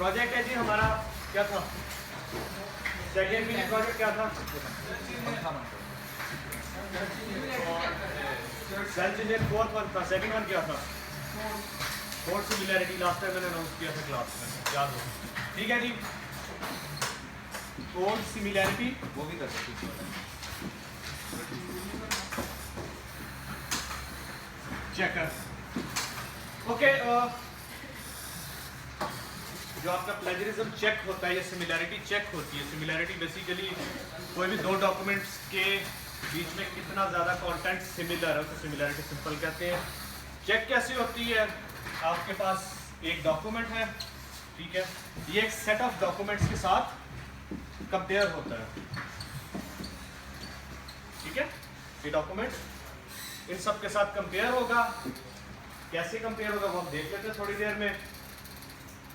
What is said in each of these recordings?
Project है जी हमारा, क्या था सेकेंड मिनी प्रोजेक्ट, क्या था सेल इंजीनियर, फोर्थ वन था, सेकंड वन क्या था फोर्थ सिमिलैरिटी, लास्ट टाइम मैंने अनाउंस किया था क्लास में, याद हो। ठीक है जी, फोर्थ सिमिलैरिटी वो भी कर सकते हैं। चेकर। ओके, जो आपका प्लेजरिज्म चेक होता है या सिमिलैरिटी चेक होती है। सिमिलैरिटी बेसिकली कोई भी दो डॉक्यूमेंट्स के बीच में कितना ज़्यादा कंटेंट सिमिलर है, तो सिमिलैरिटी सिंपल कहते हैं। चेक कैसे होती है, आपके पास एक डॉक्यूमेंट है, ठीक है, ये एक सेट ऑफ डॉक्यूमेंट्स के साथ कंपेयर होता है, ठीक है, ये डॉक्यूमेंट इन सब के साथ कंपेयर होगा। कैसे कंपेयर होगा वो हम देख लेते हैं थोड़ी देर में।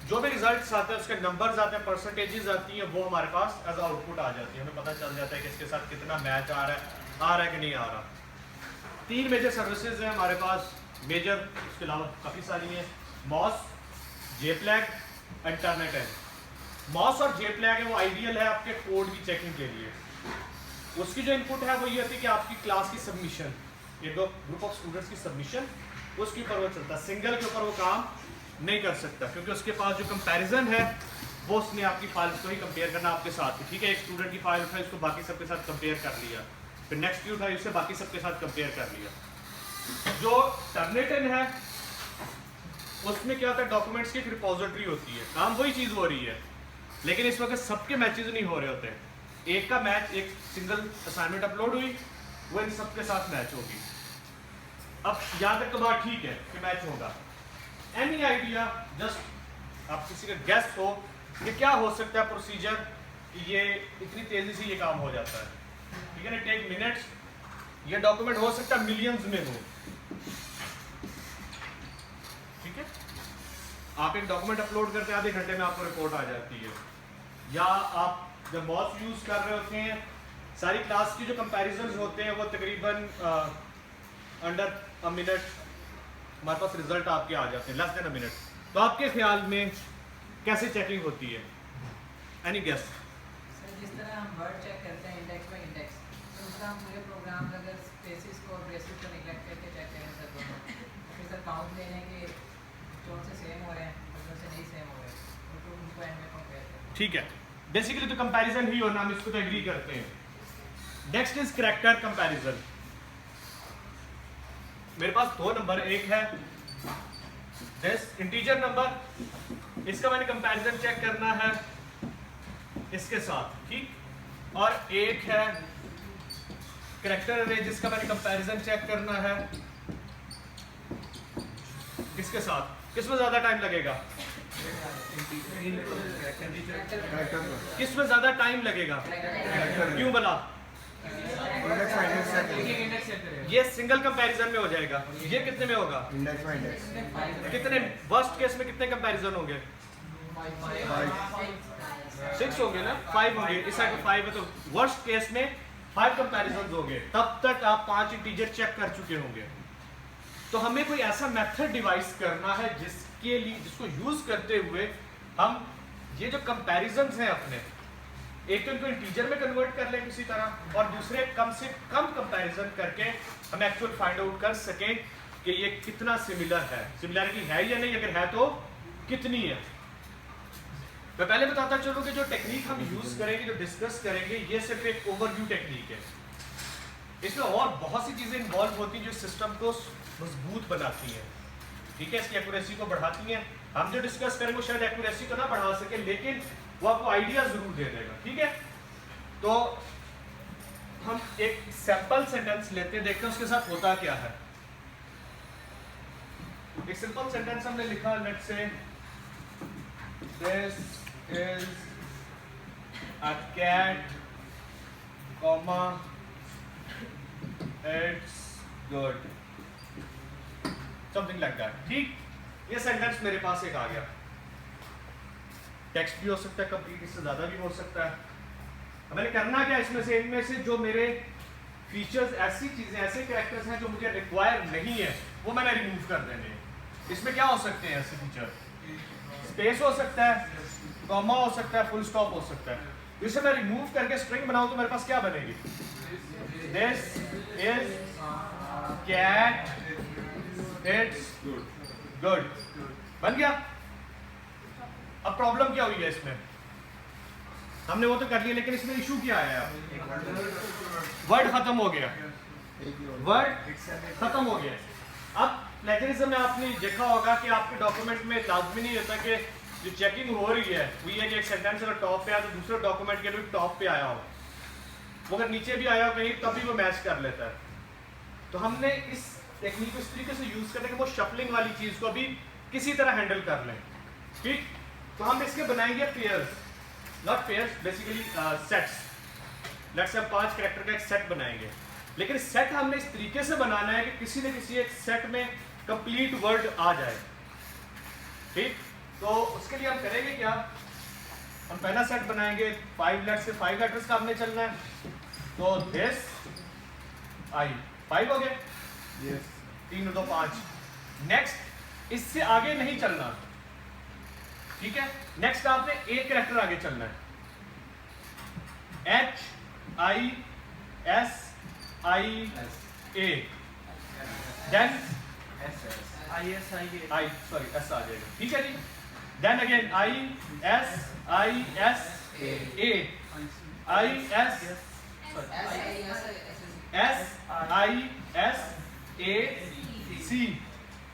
जो भी रिजल्ट्स आते हैं उसके नंबर्स आते हैं, परसेंटेजेस आती हैं, वो हमारे पास एज आउटपुट आ जाती है, हमें पता चल जाता है कि इसके साथ कितना मैच आ रहा है कि नहीं आ रहा। तीन मेजर सर्विसेज हैं हमारे पास, मेजर, उसके अलावा काफ़ी सारी हैं। मॉस, जेप्लैग एंड टर्नेट। मॉस और जेप्लैग है वो आइडियल है आपके कोड की चेकिंग के लिए। उसकी जो इनपुट है वो ये होती है कि आपकी क्लास की सबमिशन, ये दो ग्रुप ऑफ स्टूडेंट्स की सबमिशन, उसके ऊपर वो चलता है। सिंगल के ऊपर वो काम नहीं कर सकता क्योंकि उसके पास जो कंपैरिजन है वो उसने आपकी फाइल्स को ही कंपेयर करना आपके साथ, ठीक है। एक स्टूडेंट की फाइल उठाई, उसको बाकी सबके साथ कंपेयर कर लिया, फिर नेक्स्ट की उठाई, उससे बाकी सबके साथ कंपेयर कर लिया। जो टर्नेटन है उसमें क्या होता है, डॉक्यूमेंट्स की एक रिपोजिटरी होती है, काम वही चीज़ हो रही है, लेकिन इस वक्त सबके मैचेज नहीं हो रहे होते। एक का मैच, एक सिंगल असाइनमेंट अपलोड हुई, वो इन सबके साथ मैच होगी। अब यहाँ तक तो बात ठीक है कि मैच होगा। एनी आइडिया, जस्ट आप किसी का गेस हो कि क्या हो सकता है प्रोसीजर कि ये इतनी तेजी से ये काम हो जाता है, ठीक है ना, टेक मिनट्स। ये डॉक्यूमेंट हो सकता है मिलियंस में हो, ठीक है। आप एक डॉक्यूमेंट अपलोड करते हैं, आधे घंटे में आपको रिपोर्ट आ जाती है। या आप जब मॉस यूज कर रहे होते हैं, सारी क्लास की जो कंपैरिजन होते हैं वो तकरीबन अंडर अ मिनट हमारे पास रिजल्ट आपके आ जाते हैं, लेस देन अ मिनट। तो आपके ख्याल में कैसे चेकिंग होती है, एनी गेस? सर जिस तरह हम वर्ड चेक करते हैं इंडेक्स बाय इंडेक्स, तो उसका हम पूरे प्रोग्राम का अगर स्पेसिस को और ब्रेसेस को नेगलेक्ट करके चेक करें सर दोनों, फिर सर काउंट लेने के जो से सेम हो रहे हैं और जो से नहीं सेम हो रहे हैं तो उनको एंड में कंपेयर करें, ठीक है। बेसिकली तो कंपैरिजन ही होना, हम इसको तो एग्री करते हैं। Next is character comparison. मेरे पास दो नंबर, एक है दिस इंटीजर नंबर, इसका मैंने कंपैरिजन चेक करना है इसके साथ, ठीक, और एक है करैक्टर अरे जिसका मैंने कंपैरिजन चेक करना है इसके साथ। किसमें ज्यादा टाइम लगेगा, किसमें ज्यादा टाइम लगेगा, क्यों भला? ये सिंगल कंपैरिजन में हो जाएगा, ये कितने में होगा, कितने वर्स्ट केस में कितने कंपैरिजन होंगे, 6 होंगे ना, 5 होंगे, इस साइड 5 है तो वर्स्ट केस में 5 कंपैरिजन होंगे। तब तक आप 5 इंटीजर चेक कर चुके होंगे। तो हमें कोई ऐसा मेथड डिवाइस करना है जिसके लिए, जिसको यूज करते हुए हम ये जो कंपैरिजन हैं अपने, एक तो इनको इंटीजर में कन्वर्ट कर लें किसी तरह, और दूसरे कम से कम कंपैरिजन करके हम एक्चुअल फाइंड आउट कर सकें कि ये कितना सिमिलर है, सिमिलरिटी है या नहीं, अगर है तो कितनी है। मैं पहले बताता चलूं कि जो टेक्निक हम यूज करेंगे, जो डिस्कस करेंगे, ये सिर्फ एक ओवरव्यू टेक्निक है। इसमें और बहुत सी चीजें इन्वॉल्व होती हैं जो सिस्टम को मजबूत बनाती हैं, ठीक है, इसकी एक्यूरेसी को बढ़ाती हैं। हम जो डिस्कस करेंगे शायद एक्यूरेसी को ना बढ़ा सके, लेकिन वो आपको आइडिया जरूर दे देगा, ठीक है। तो हम एक सैंपल सेंटेंस लेते हैं, देखते हैं उसके साथ होता क्या है। एक सिंपल सेंटेंस हमने लिखा, let's say this is a cat comma it's good, something like that, ठीक। ये सेंटेंस मेरे पास एक आ गया, टेक्स्ट भी हो सकता है कंप्लीट, इससे ज्यादा भी हो सकता है। मैंने करना क्या, इसमें से इनमें से जो मेरे फीचर्स, ऐसी चीजें, ऐसे कैरेक्टर्स हैं जो मुझे रिक्वायर नहीं है, वो मैंने रिमूव कर देने हैं। इसमें क्या हो सकते हैं ऐसे फीचर, स्पेस हो सकता है, कॉमा हो सकता है, फुल स्टॉप हो सकता है। इसे मैं रिमूव करके स्ट्रिंग बनाऊं तो मेरे पास क्या बनेगी? This is cat it's good. बन गया। अब प्रॉब्लम क्या हुई है इसमें? हमने वो तो कर लिया, लेकिन इसमें इशू क्या आया? वर्ड खत्म हो गया, वर्ड खत्म हो गया। अब प्लेजरिज्म में आपने देखा होगा कि आपके डॉक्यूमेंट में लाजमी नहीं होता कि जो चेकिंग हो रही है वो ये कि एक सेंटेंस अगर टॉप पे आया तो दूसरे डॉक्यूमेंट के भी टॉप पे आया हो, वो अगर नीचे भी आया हो कहीं तभी वो मैच कर लेता है। तो हमने इस टेक्निक को इस तरीके से यूज करते हैं कि वो शफलिंग वाली चीज को भी किसी तरह हैंडल कर लें। ठीक, तो हम इसके बनाएंगे pairs, not pairs, basically sets. Let's say 5 character का एक सेट बनाएंगे, लेकिन सेट हमने इस तरीके से बनाना है कि किसी न किसी एक सेट में कंप्लीट वर्ड आ जाए। ठीक, तो उसके लिए हम करेंगे क्या? हम पहला सेट बनाएंगे 5 लेटर्स का हमने चलना है। तो दिस आई 5 हो गए, 3 2 5। नेक्स्ट इससे आगे नहीं चलना, ठीक है। नेक्स्ट आपने एक कैरेक्टर आगे चलना है, HISIA, देन एस आ जाएगा, ठीक है जी। Then again SISAC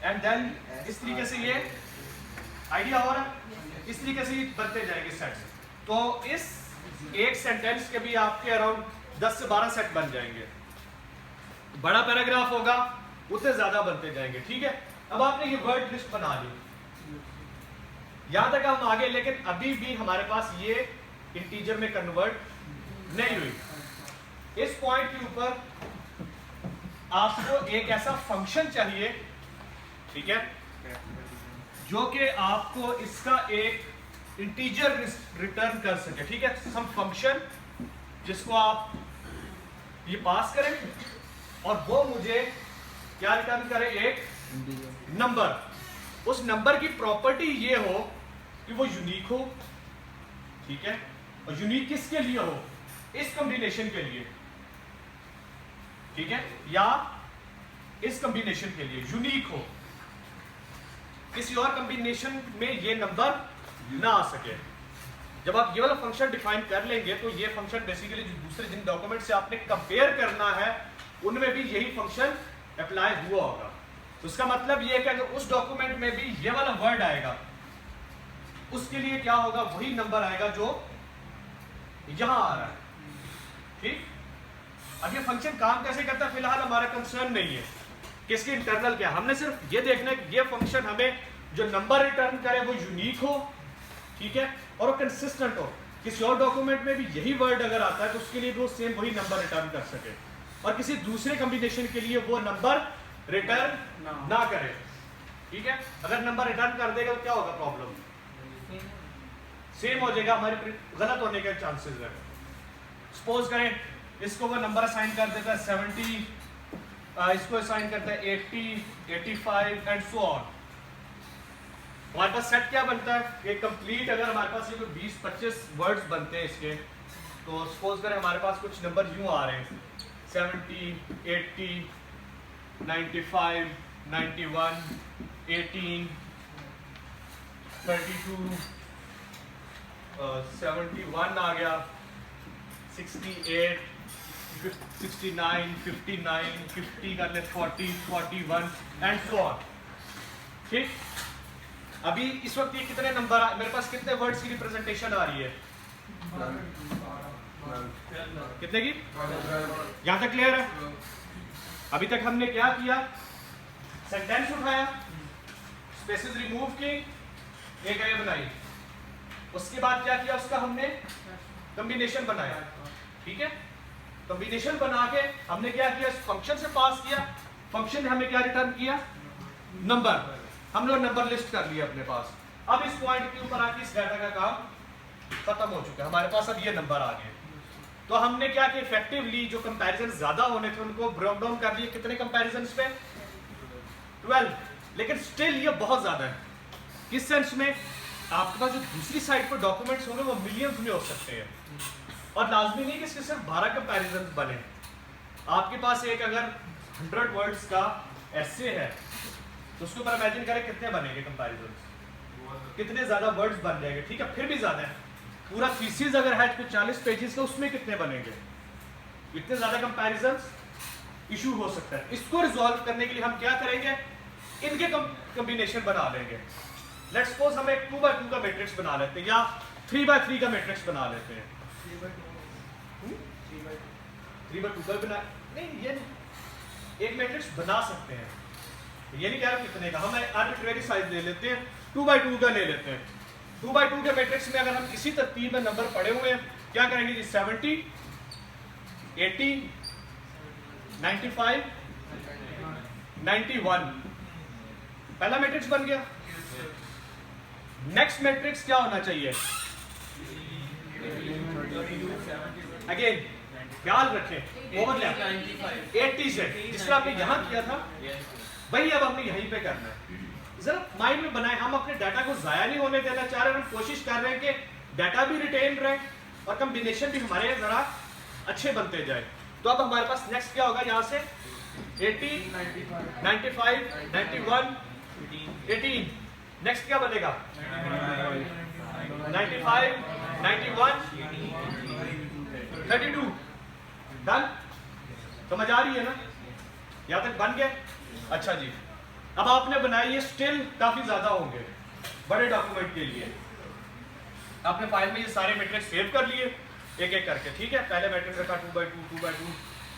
and then इस तरीके से ये आइडिया हो रहा है। इस तरीके से बनते जाएंगे सेट्स। तो इस एक सेंटेंस के भी आपके अराउंड 10 से 12 सेट बन जाएंगे। बड़ा पैराग्राफ होगा उतने ज्यादा बनते जाएंगे, ठीक है। अब आपने ये वर्ड लिस्ट बना ली, यहां तक हम आगे, लेकिन अभी भी हमारे पास ये इंटीजर में कन्वर्ट नहीं हुई। इस पॉइंट के ऊपर आपको एक ऐसा फंक्शन चाहिए, ठीक है, जो कि आपको इसका एक इंटीजर रिटर्न कर सके, ठीक है। हम फंक्शन जिसको आप ये पास करें और वो मुझे क्या रिटर्न करे? एक नंबर। उस नंबर की प्रॉपर्टी ये हो कि वो यूनिक हो, ठीक है। और यूनिक किसके लिए हो? इस कॉम्बिनेशन के लिए, ठीक है, या इस कॉम्बिनेशन के लिए यूनिक हो, किसी और कॉम्बिनेशन में ये नंबर ना आ सके। जब आप ये वाला फंक्शन डिफाइन कर लेंगे तो ये फंक्शन बेसिकली जो दूसरे जिन डॉक्यूमेंट से आपने कंपेयर करना है उनमें भी यही फंक्शन अप्लाई हुआ होगा। तो उसका मतलब ये है कि अगर उस डॉक्यूमेंट में भी ये वाला वर्ड आएगा, उसके लिए क्या होगा? वही नंबर आएगा जो यहां आ रहा है, ठीक। अब ये फंक्शन काम कैसे करता है फिलहाल हमारा कंसर्न नहीं है कि इसके इंटरनल क्या। हमने सिर्फ ये देखना है कि ये फंक्शन हमें जो नंबर रिटर्न करे वो यूनिक हो, ठीक है, और वो कंसिस्टेंट हो। किसी और डॉक्यूमेंट में भी यही वर्ड अगर आता है तो उसके लिए वो सेम वही नंबर रिटर्न कर सके, और किसी दूसरे कॉम्बिनेशन के लिए वो नंबर रिटर्न ना करे, ठीक है। अगर नंबर रिटर्न कर देगा तो क्या होगा? प्रॉब्लम सेम हो जाएगा, हमारे गलत होने के चांसेस है। सपोज करें इसको वो नंबर असाइन कर देता है 70, इसको असाइन करता है 80, 85 एंड सो ऑन। हमारे पास सेट क्या बनता है? एक कंप्लीट अगर हमारे पास ये कोई 20-25 वर्ड्स बनते हैं इसके, तो सपोज करें हमारे पास कुछ नंबर यूं आ रहे हैं 70, 80, 95, 91, 18, 32, 71 आ गया, 68, 69, 59, 50 कर ले, 40, 41 एंड सो ऑन, ठीक। अभी इस वक्त ये कितने नंबर मेरे पास कितने वर्ड्स की रिप्रेजेंटेशन आ रही है? कितने की? यहां तक क्लियर है? अभी तक हमने क्या किया? सेंटेंस उठाया, स्पेसेस रिमूव की, एक अरे बनाई, उसके बाद क्या किया? उसका हमने कॉम्बिनेशन बनाया, ठीक है। कॉम्बिनेशन बना के हमने क्या किया? फंक्शन से पास किया, फंक्शन ने हमें क्या रिटर्न किया? नंबर। हमने नंबर लिस्ट कर लिया अपने पास। अब इस पॉइंट के ऊपर आके इस डाटा का काम खत्म हो चुका है, हमारे पास अब ये नंबर आ गए। तो हमने क्या किया? इफेक्टिवली जो कंपैरिजन ज्यादा होने थे उनको ब्रेक डाउन कर दिए। कितने कंपैरिजन पे? 12, लेकिन स्टिल ये बहुत ज्यादा है। किस सेंस में? आपके पास जो दूसरी साइड पर डॉक्यूमेंट्स होंगे वो मिलियंस में हो सकते हैं, और लाजमी नहीं कि इसके सिर्फ 12 कंपैरिजन बने। आपके पास एक अगर 100 वर्ड्स का एसे है तो उसके ऊपर इमेजिन करें कितने बनेंगे कंपैरिजन, कितने ज्यादा वर्ड्स बन जाएंगे। ठीक है, फिर भी ज्यादा है। पूरा थीसिस अगर है कुछ 40 पेजेस का, उसमें कितने बनेंगे? इतने ज्यादा कंपैरिजंस इशू हो सकता है। इसको रिजॉल्व करने के लिए हम क्या करेंगे? इनके कॉम्बिनेशन बना लेंगे। लेट्स सपोज हम एक 2x2 का मैट्रिक्स बना लेते हैं, या 3x3 का मैट्रिक्स बना लेते हैं। 3x2 का बना नहीं, ये नहीं। एक मैट्रिक्स बना सकते हैं, ये नहीं कह रहा कितने का, हम आर्बिट्रेरी साइज ले लेते हैं, 2x2 का ले लेते हैं। 2x2 के मैट्रिक्स में अगर हम इसी तरतीब में नंबर पड़े हुए हैं, क्या करेंगे जी? 70, 80, 95, 91, पहला मैट्रिक्स बन गया। नेक्स्ट मैट्रिक्स क्या होना चाहिए? अगेन ख्याल रखें, ओवरलैप 80 से, जिस तरह आपने यहां किया था वही अब हमने यहीं पे करना है। जरा माइंड में बनाए, हम अपने डाटा को जाया नहीं होने देना चाह रहे हैं, हम कोशिश कर रहे हैं कि डाटा भी रिटेन रहे और कॉम्बिनेशन भी हमारे जरा अच्छे बनते जाए। तो अब हमारे पास नेक्स्ट क्या होगा? यहाँ से 80, 95, 91, 18, नेक्स्ट क्या बनेगा? 95, 91, 32, डन। समझ आ रही है ना? यहाँ तक बन गए। अच्छा जी, अब आपने बनाए, ये स्टिल काफी ज्यादा होंगे बड़े डॉक्यूमेंट के लिए। आपने फाइल में ये सारे मैट्रिक्स सेव कर लिए एक एक करके। ठीक है, पहले मैट्रिक्स रखा 2x2, 2x2,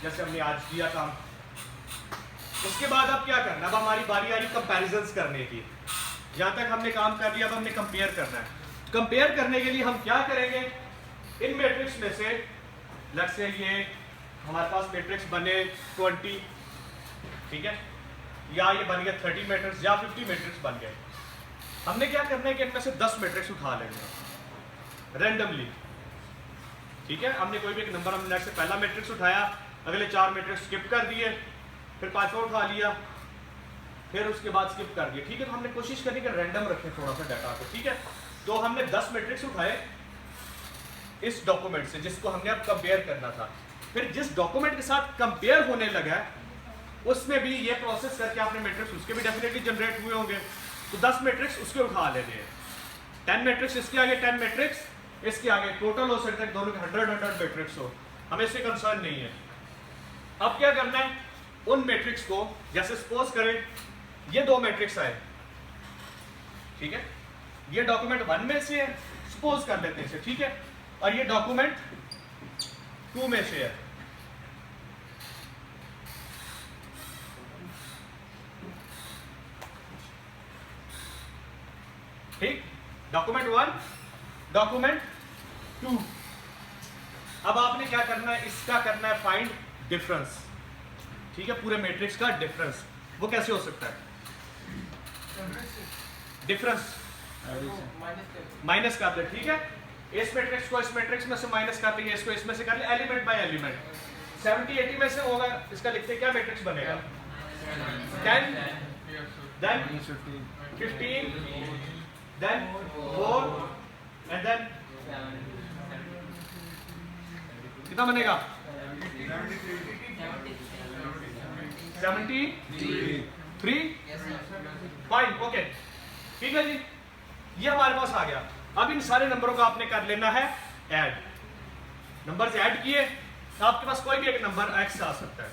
जैसे हमने आज किया काम। उसके बाद अब क्या करना? अब हमारी बारी आ रही कंपैरिजंस करने की। जहां तक हमने काम कर लिया, अब हमने कंपेयर करना है। कंपेयर करने के लिए हम क्या करेंगे? इन मैट्रिक्स में से लेट्स से ये हमारे पास मैट्रिक्स बने 20, ठीक है, या ये बन गया 30 मैट्रिक्स या 50 मैट्रिक्स बन गए। हमने क्या करना है कि इनमें से 10 मैट्रिक्स उठा लेंगे रैंडमली। ठीक है, हमने कोई भी एक नंबर, हमने से पहला मैट्रिक्स उठाया, अगले 4 मैट्रिक्स स्किप कर दिए, फिर 5वां उठा लिया, फिर उसके बाद स्किप कर दिया। ठीक है, तो हमने कोशिश करी कि रैंडम रखें थोड़ा सा डाटा को। ठीक है, तो हमने 10 मैट्रिक्स उठाए इस डॉक्यूमेंट से जिसको हमने अब कंपेयर करना था। फिर जिस डॉक्यूमेंट के साथ कंपेयर होने लगा उसमें भी ये प्रोसेस करके आपने मैट्रिक्स उसके भी डेफिनेटली जनरेट हुए होंगे, तो 10 मैट्रिक्स उसके उठा लेने हैं। 10 मैट्रिक्स इसके आगे, 10 मैट्रिक्स इसके आगे, टोटल हो सकता है दोनों के 100 मैट्रिक्स हो, हमें इससे कंसर्न नहीं है। अब क्या करना है? उन मैट्रिक्स को, जैसे सपोज करें ये 2 मैट्रिक्स आए, ठीक है, ये डॉक्यूमेंट 1 में से है, सपोज कर लेते हैं इसे, ठीक है, और ये डॉक्यूमेंट 2 में से है। ठीक, डॉक्यूमेंट 1, डॉक्यूमेंट 2। अब आपने क्या करना है? इसका करना है फाइंड डिफरेंस। ठीक है, पूरे मैट्रिक्स का डिफरेंस। वो कैसे हो सकता है? डिफरेंस माइनस कर दे। ठीक है, इस मैट्रिक्स को इस मैट्रिक्स में से माइनस कर देंगे, इसको इसमें से कर ले, एलिमेंट बाय एलिमेंट। 70, 80 में से होगा, इसका लिखते क्या मैट्रिक्स बनेगा? 10, then 15, then 4, and then कितना बनेगा? 73। फाइन, ओके, ठीक है जी, ये हमारे पास आ गया। अब इन सारे नंबरों का आपने कर लेना है ऐड। नंबर से ऐड किए तो आपके पास कोई भी एक नंबर एक्स आ सकता है।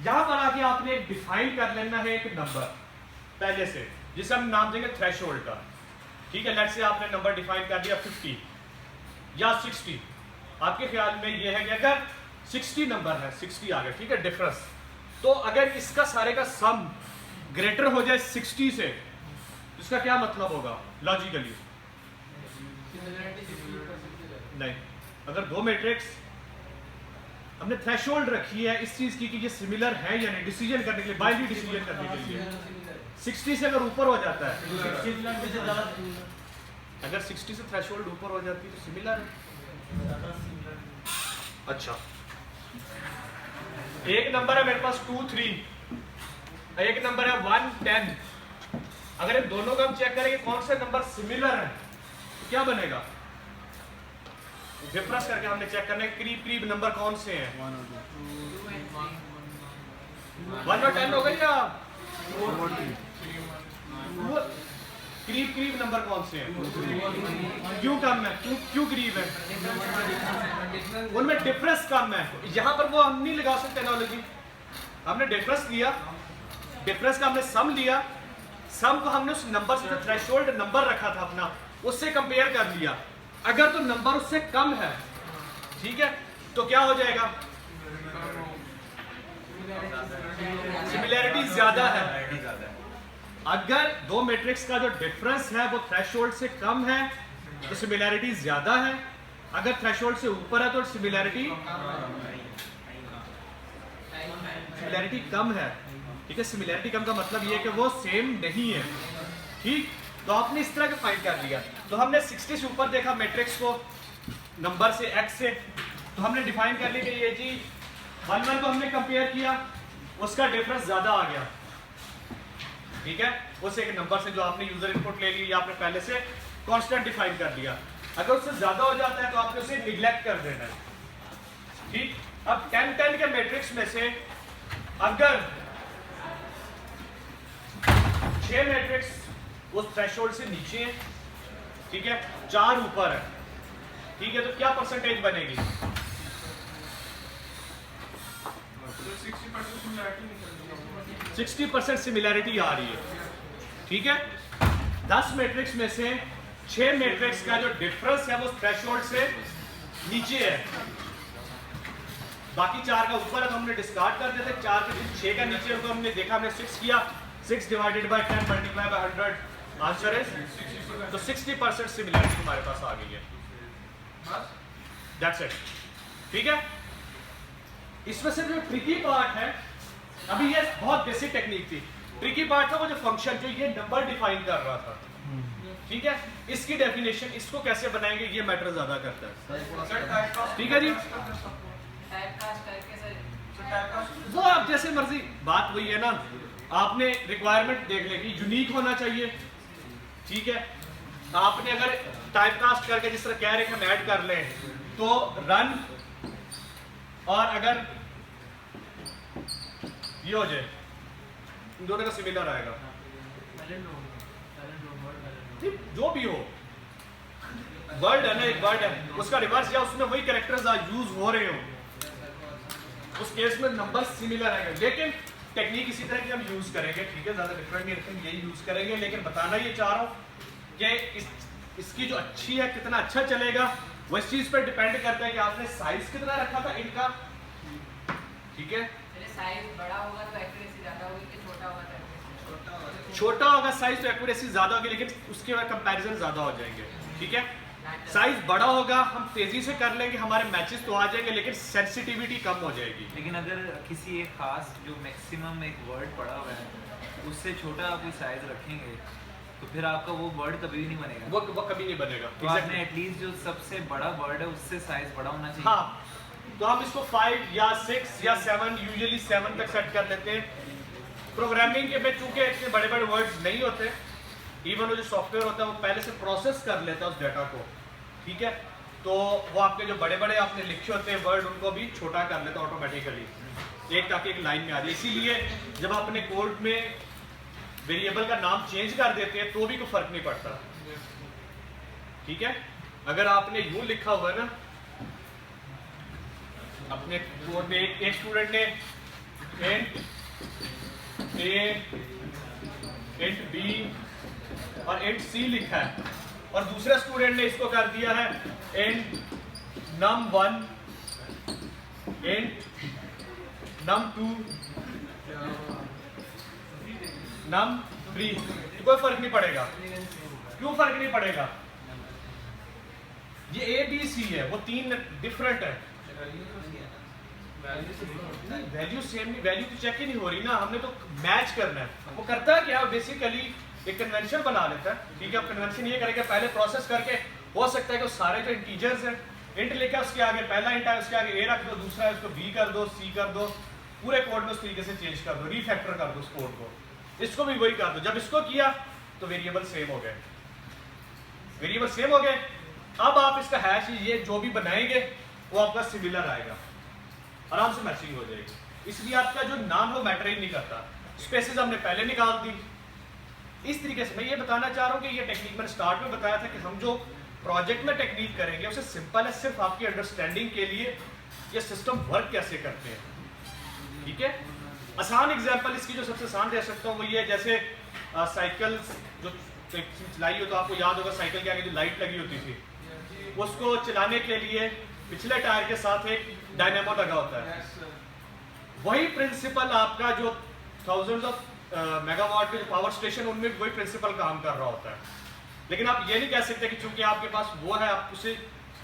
यहां पर आके आपने एक डिफाइन कर लेना है एक नंबर पहले से, जिसे हम नाम देंगे थ्रेशोल्ड का। ठीक है, लेट्स से आपने नंबर डिफाइन कर दिया 50 या 60। आपके ख्याल में ये है कि अगर 60 नंबर है, 60 आ गया, ठीक है, डिफरेंस, तो अगर इसका सारे का सम ग्रेटर हो जाए 60 से, इसका क्या मतलब होगा लॉजिकली? नहीं, अगर 2 मैट्रिक्स हमने थ्रेशोल्ड रखी है इस चीज की कि ये सिमिलर है या नहीं, डिसीजन करने के लिए, बाइनरी डिसीजन करने के लिए, 60 से अगर ऊपर हो जाता है, अगर 60 से थ्रेशोल्ड ऊपर हो जाती है तो सिमिलर है। अच्छा, एक नंबर है मेरे पास 2, 3, एक नंबर है 1, 10, अगर इन दोनों का हम चेक करेंगे कौन से नंबर सिमिलर है तो क्या बनेगा, डिफरेंस करके हमने चेक करने के करीब करीब नंबर कौन से हैं। 1 और 10 हो गई या करीब करीब नंबर कौन से हैं, क्यों कम है, क्यों करीब है, उनमें डिफरेंस कम है। यहाँ पर वो हम नहीं लगा सकते एनालॉजी, हमने डिफरेंस लिया, डिफरेंस का हमने सम लिया, सम को हमने उस नंबर से जो थ्रेशोल्ड नंबर रखा था अपना उससे कंपेयर कर लिया। अगर तो नंबर उससे कम है, ठीक है, तो क्या हो जाएगा, सिमिलैरिटी ज्यादा है। अगर दो मैट्रिक्स का जो डिफरेंस है वो थ्रेशोल्ड से कम है तो सिमिलैरिटी ज्यादा है, अगर थ्रेशोल्ड से ऊपर है तो सिमिलैरिटी कम है। ठीक है, सिमिलैरिटी कम का मतलब ये है कि वो सेम नहीं है। ठीक, तो आपने इस तरह का फाइंड कर लिया। तो हमने 60 से ऊपर देखा मैट्रिक्स को नंबर से x से, तो हमने डिफाइन कर लिया कि ये जी 1 1 को हमने कंपेयर किया, उसका डिफरेंस ज्यादा आ गया। ठीक है, उस एक नंबर से जो आपने यूजर इनपुट ले ली या आपने पहले से कांस्टेंट डिफाइन कर लिया, अगर उससे ज्यादा हो जाता है तो आपने उसे निगलेक्ट कर देना है। ठीक, अब 10 10 के मैट्रिक्स में से अगर 6 मैट्रिक्स उस थ्रेशोल्ड से नीचे है, ठीक है, 4 ऊपर है, ठीक है, तो क्या परसेंटेज बनेगी, 60% सिमिलैरिटी आ रही है। ठीक है, 10 मैट्रिक्स में से 6 मैट्रिक्स का जो डिफरेंस है वो थ्रेशोल्ड से नीचे है, बाकी 4 का ऊपर है तो हमने डिस्कार्ड कर देते। 4 के 6 का नीचे तो हमने देखा, हमने 6 किया, 6 divided by 10 multiply by 100, answer है तो 60% सिमिलैरिटी हमारे पास आ गई है। That's it. ठीक है, इसमें से जो ट्रिकी पार्ट है, अभी ये बहुत बेसिक टेक्निक थी, ट्रिकी पार्ट था वो जो फंक्शन जो ये नंबर डिफाइन कर रहा था। ठीक है, इसकी डेफिनेशन इसको कैसे बनाएंगे ये मैटर ज्यादा करता है। ठीक है जी, वो आप जैसे मर्जी, बात वही है ना, आपने रिक्वायरमेंट देख ले कि यूनिक होना चाहिए। ठीक है, आपने अगर टाइप कास्ट करके जिस तरह कह रहे हैं हम ऐड कर लें तो रन, और अगर ये हो जाए दोनों का सिमिलर आएगा, जो भी हो, वर्ड है ना, एक वर्ड है उसका रिवर्स या उसमें वही कैरेक्टर्स यूज हो रहे हो, उस केस में नंबर सिमिलर आएगा। लेकिन टेक्निक इसी तरह की हम यूज करेंगे। ठीक है, ज्यादा डिफरेंट नहीं रखेंगे, यही यूज करेंगे। लेकिन बताना ये चाह रहा हूँ कि इसकी जो अच्छी है, कितना अच्छा चलेगा वो इस चीज पर डिपेंड करता है कि आपने साइज कितना रखा था इनका। ठीक है, साइज बड़ा होगा तो एक्यूरेसी ज्यादा होगी कि छोटा होगा तो एक्यूरेसी छोटा होगा साइज तो एक्यूरेसी ज्यादा होगी, लेकिन उसके बाद कंपैरिजन ज्यादा हो जाएंगे। ठीक है, साइज बड़ा होगा हम तेजी से कर लेंगे, हमारे मैचेस तो आ जाएंगे, लेकिन सेंसिटिविटी कम हो जाएगी। लेकिन अगर किसी एक खास जो मैक्सिमम एक वर्ड पड़ा हुआ है उससे छोटा आप कोई साइज रखेंगे तो फिर आपका वो वर्ड कभी भी नहीं बनेगा, वो कभी नहीं बनेगा। तो आपने एटलीस्ट जो सबसे बड़ा वर्ड है उससे साइज बड़ा होना चाहिए। हाँ, तो हम इसको 5 या 6 या 7, यूजुअली 7 तक सेट कर लेते हैं। प्रोग्रामिंग के में चूंकि इतने बड़े बड़े वर्ड्स नहीं होते, इवन वो जो सॉफ्टवेयर होता है वो पहले से प्रोसेस कर लेता है उस डाटा को। ठीक है, तो वो आपके जो बड़े बड़े आपने लिखे होते हैं वर्ड उनको भी छोटा कर लेता है ऑटोमेटिकली, एक ताकि एक लाइन में आ जाए। इसीलिए जब आप अपने कोड में वेरिएबल का नाम चेंज कर देते हैं तो भी कोई फर्क नहीं पड़ता। ठीक है, अगर आपने यूं लिखा हुआ है ना अपने कोड में, एक स्टूडेंट ने इंट ए, इंट बी और इंट सी लिखा है, और दूसरा स्टूडेंट ने इसको कर दिया है int num1, int num2, num3, तो कोई फर्क नहीं पड़ेगा। क्यों फर्क नहीं पड़ेगा? ये ए बी सी है, वो 3 डिफरेंट है। वैल्यू सेम नहीं, वैल्यू तो चेक ही नहीं हो रही ना, हमने तो मैच करना है। वो करता है क्या, बेसिकली एक कन्वेंशन बना लेता है। ठीक है, अब कन्वेंशन ये करेगा, पहले प्रोसेस करके हो सकता है कि सारे जो इंटीजर्स हैं, इंट लेके उसके आगे पहला इंट है, उसके आगे ए रख दो, दूसरा है उसको बी कर दो, सी कर दो, पूरे कोड में उस तरीके से चेंज कर दो, रीफैक्टर कर दो उस कोड को। इसको भी वही कर दो। जब इसको किया तो वेरिएबल सेम हो गए, वेरिएबल सेम हो गए। अब आप इसका हैश ये जो भी बनाएंगे वो आपका सिमिलर आएगा, आराम से मैचिंग हो जाएगी। इसलिए आपका जो नाम वो मैटर ही नहीं करता। स्पेसेस हमने पहले निकाल दी। इस तरीके से मैं ये बताना चाह रहा हूँ कि ये टेक्निक मैंने स्टार्ट में बताया था कि हम जो प्रोजेक्ट में टेक्निक करेंगे उसे सिंपल है, सिर्फ आपकी अंडरस्टैंडिंग के लिए ये सिस्टम वर्क कैसे करते हैं। ठीक है, आसान एग्जांपल इसकी जो सबसे आसान दे सकता हूँ वो ये है, जैसे साइकिल जो चलाई हो तो आपको याद होगा साइकिल के आगे जो लाइट लगी होती थी, उसको चलाने के लिए पिछले टायर के साथ एक डायनेमो लगा होता है। वही प्रिंसिपल आपका जो थाउजेंड्स ऑफ मेगावाट के पावर स्टेशन, उनमें वही प्रिंसिपल काम कर रहा होता है। लेकिन आप ये नहीं कह सकते कि चूंकि आपके पास वो है आप उसे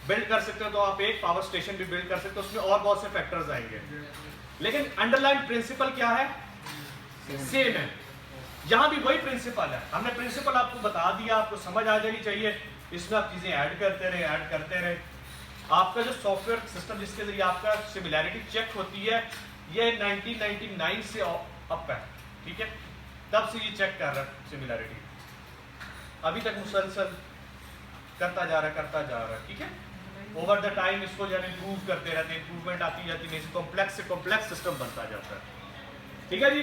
बिल्ड कर सकते हो तो आप एक पावर स्टेशन भी बिल्ड कर सकते हो, उसमें और बहुत से फैक्टर्स आएंगे। लेकिन अंडरलाइन प्रिंसिपल क्या है, सेम है। यहाँ भी वही प्रिंसिपल है, हमने प्रिंसिपल आपको बता दिया, आपको समझ आ जानी चाहिए। इसमें आप चीजें ऐड करते रहे। आपका जो सॉफ्टवेयर सिस्टम जिसके जरिए आपका सिमिलैरिटी चेक होती है ये 1999 से अप है। ठीक है, तब से ये चेक कर रहा है सिमिलैरिटी, अभी तक मुसलसल करता जा रहा है। ठीक है, ओवर द टाइम इसको जो है इम्प्रूव करते रहते हैं, इंप्रूवमेंट आती जाती है, कॉम्प्लेक्स से कॉम्प्लेक्स सिस्टम बनता जाता है। ठीक है जी।